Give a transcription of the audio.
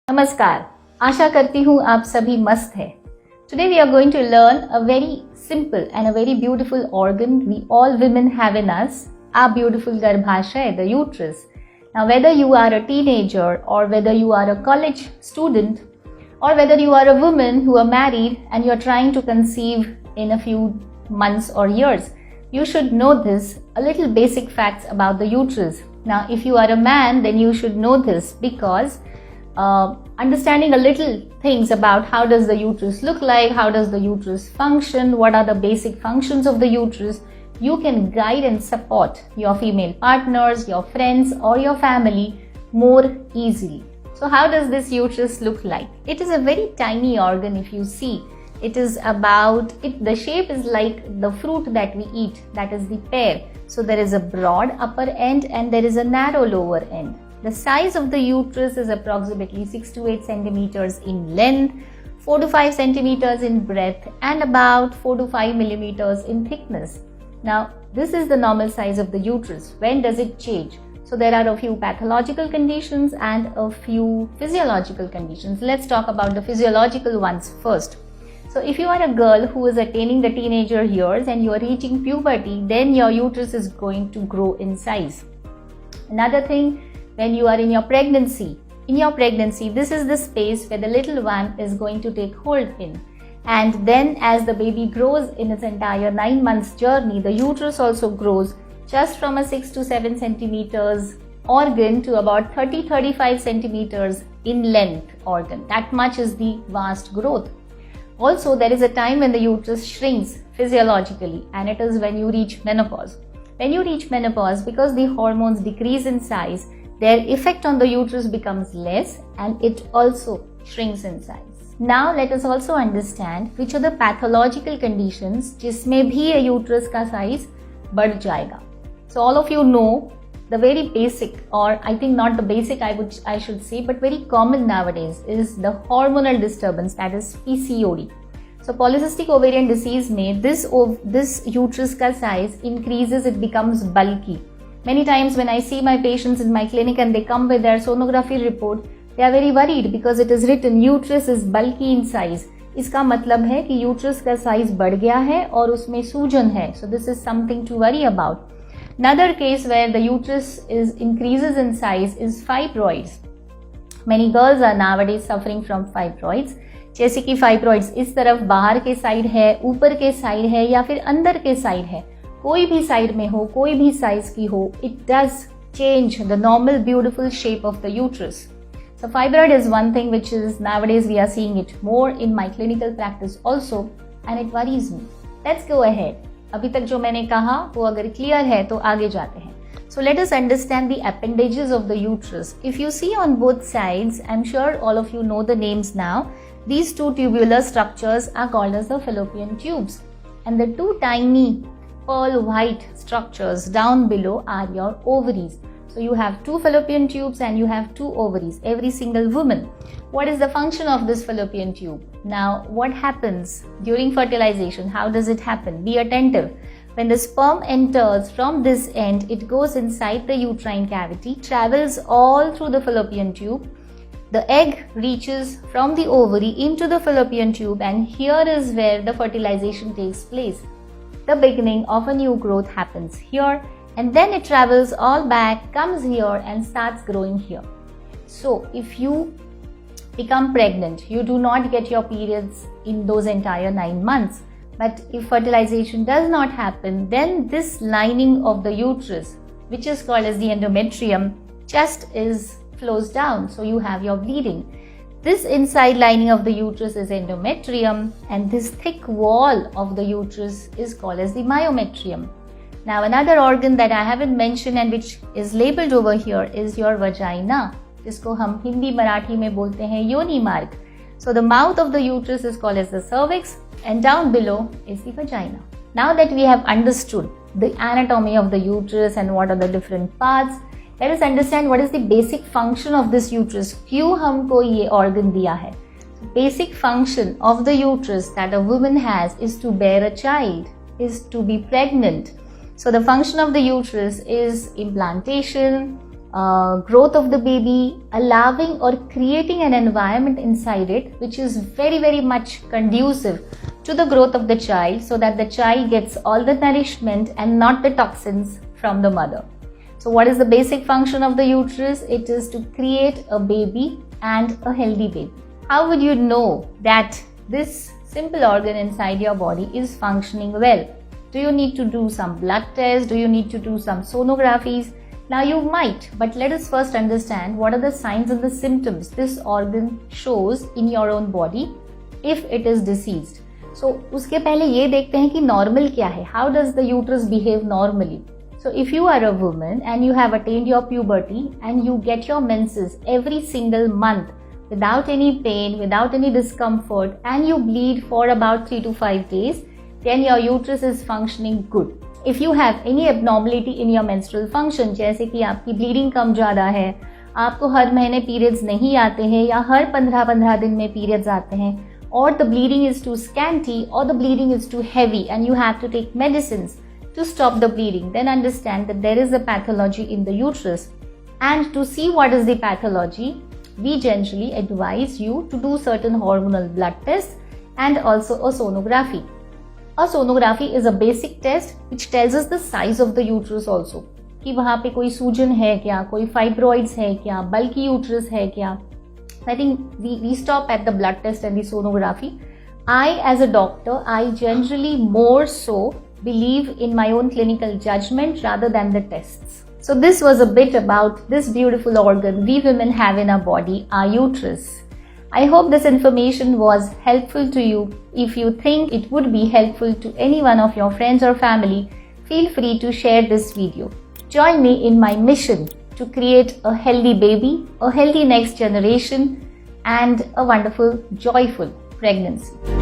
नमस्कार, आशा करती हूँ आप सभी मस्त हैं. Today we are going to learn a very simple and a very beautiful organ we all women have in us, our beautiful garbhashay, the uterus. Now whether you are a teenager or whether you are a college student or whether you are a woman who are married and you are trying to conceive in a few months or years, you should know this, a little basic facts about the uterus. Now if you are a man, then you should know this because understanding a little things about how does the uterus look like, how does the uterus function, what are the basic functions of the uterus, you can guide and support your female partners, your friends or your family more easily. So how does this uterus look like? It is a very tiny organ if you see. It is the shape is like the fruit that we eat, that is the pear. So there is a broad upper end and there is a narrow lower end. The size of the uterus is approximately 6 to 8 centimeters in length, 4 to 5 centimeters in breadth and about 4 to 5 millimeters in thickness. Now, this is the normal size of the uterus. When does it change? So there are a few pathological conditions and a few physiological conditions. Let's talk about the physiological ones first. So if you are a girl who is attaining the teenager years and you are reaching puberty, then your uterus is going to grow in size. Another thing, when you are in your pregnancy, this is the space where the little one is going to take hold in. And then as the baby grows in its entire 9 months journey, the uterus also grows just from a 6 to 7 centimeters organ to about 30-35 centimeters in length organ. That much is the vast growth. Also, there is a time when the uterus shrinks physiologically, and it is when you reach menopause. When you reach menopause, because the hormones decrease in size, their effect on the uterus becomes less and it also shrinks in size. Now let us also understand which are the pathological conditions जिसमें भी ये uterus का size बढ़ जाएगा. So all of you know the very basic, or I think not the basic I should say, but very common nowadays is the hormonal disturbance, that is PCOD. So polycystic ovarian disease में this uterus का size increases, it becomes bulky. Many times when I see my patients in my clinic and they come with their sonography report, they are very worried because it is written uterus is bulky in size. इसका मतलब है कि uterus का size बढ़ गया है और उसमें सूजन है. So this is something to worry about. Another case where the uterus increases in size is fibroids. Many girls are nowadays suffering from fibroids. जैसे कि fibroids इस तरफ बाहर के साइड है, ऊपर के साइड है या फिर अंदर के साइड है. कोई भी साइड में हो, कोई भी साइज की हो, it does change the normal beautiful shape of the uterus. So fibroid is one thing which is nowadays we are seeing it more in my clinical practice also and it worries me. Let's go ahead. अभी तक जो मैंने कहा वो अगर clear है तो आगे जाते हैं. So let us understand the appendages of the uterus. If you see on both sides, I'm sure all of you know the names now. These two tubular structures are called as the fallopian tubes, and the two tiny pearl white structures down below are your ovaries. So you have two fallopian tubes and you have two ovaries, every single woman. What is the function of this fallopian tube? Now what happens during fertilization? How does it happen? Be attentive. When the sperm enters from this end, it goes inside the uterine cavity, travels all through the fallopian tube. The egg reaches from the ovary into the fallopian tube, and here is where the fertilization takes place. The beginning of a new growth happens here, and then it travels all back, comes here and starts growing here. So if you become pregnant, you do not get your periods in those entire 9 months. But if fertilization does not happen, then this lining of the uterus, which is called as the endometrium, just flows down. So you have your bleeding. This inside lining of the uterus is endometrium, and this thick wall of the uterus is called as the myometrium. Now another organ that I haven't mentioned and which is labeled over here is your vagina, जिसको हम हिंदी मराठी में बोलते हैं योनि मार्ग. So the mouth of the uterus is called as the cervix, and down below is the vagina. Now that we have understood the anatomy of the uterus and what are the different parts, let us understand what is the basic function of this uterus. क्यों हमको ये organ दिया है? Basic function of the uterus that a woman has is to bear a child, is to be pregnant. So the function of the uterus is implantation, growth of the baby, allowing or creating an environment inside it which is very much conducive to the growth of the child, so that the child gets all the nourishment and not the toxins from the mother. So what is the basic function of the uterus? It is to create a baby and a healthy baby. How would you know that this simple organ inside your body is functioning well? Do you need to do some blood tests? Do you need to do some sonographies? Now you might, but let us first understand what are the signs and the symptoms this organ shows in your own body if it is diseased. So उसके पहले ये देखते हैं कि normal क्या है. How does the uterus behave normally? So if you are a woman and you have attained your puberty and you get your menses every single month without any pain, without any discomfort, and you bleed for about 3 to 5 days, then your uterus is functioning good. If you have any abnormality in your menstrual function, जैसे कि आपकी bleeding कम ज़्यादा है, आपको हर महीने periods नहीं आते हैं या हर 15-15 दिन में periods आते हैं, or the bleeding is too scanty or the bleeding is too heavy and you have to take medicines to stop the bleeding, then understand that there is a pathology in the uterus. And to see what is the pathology, we generally advise you to do certain hormonal blood tests and also a sonography. A sonography is a basic test which tells us the size of the uterus also. कि वहाँ पे कोई सूजन है क्या, कोई fibroids है क्या, bulky uterus है क्या. I think we stop at the blood test and the sonography. I, as a doctor, I generally more so believe in my own clinical judgment rather than the tests. So this was a bit about this beautiful organ we women have in our body, our uterus. I hope this information was helpful to you. If you think it would be helpful to any one of your friends or family, feel free to share this video. Join me in my mission to create a healthy baby, a healthy next generation, and a wonderful, joyful pregnancy.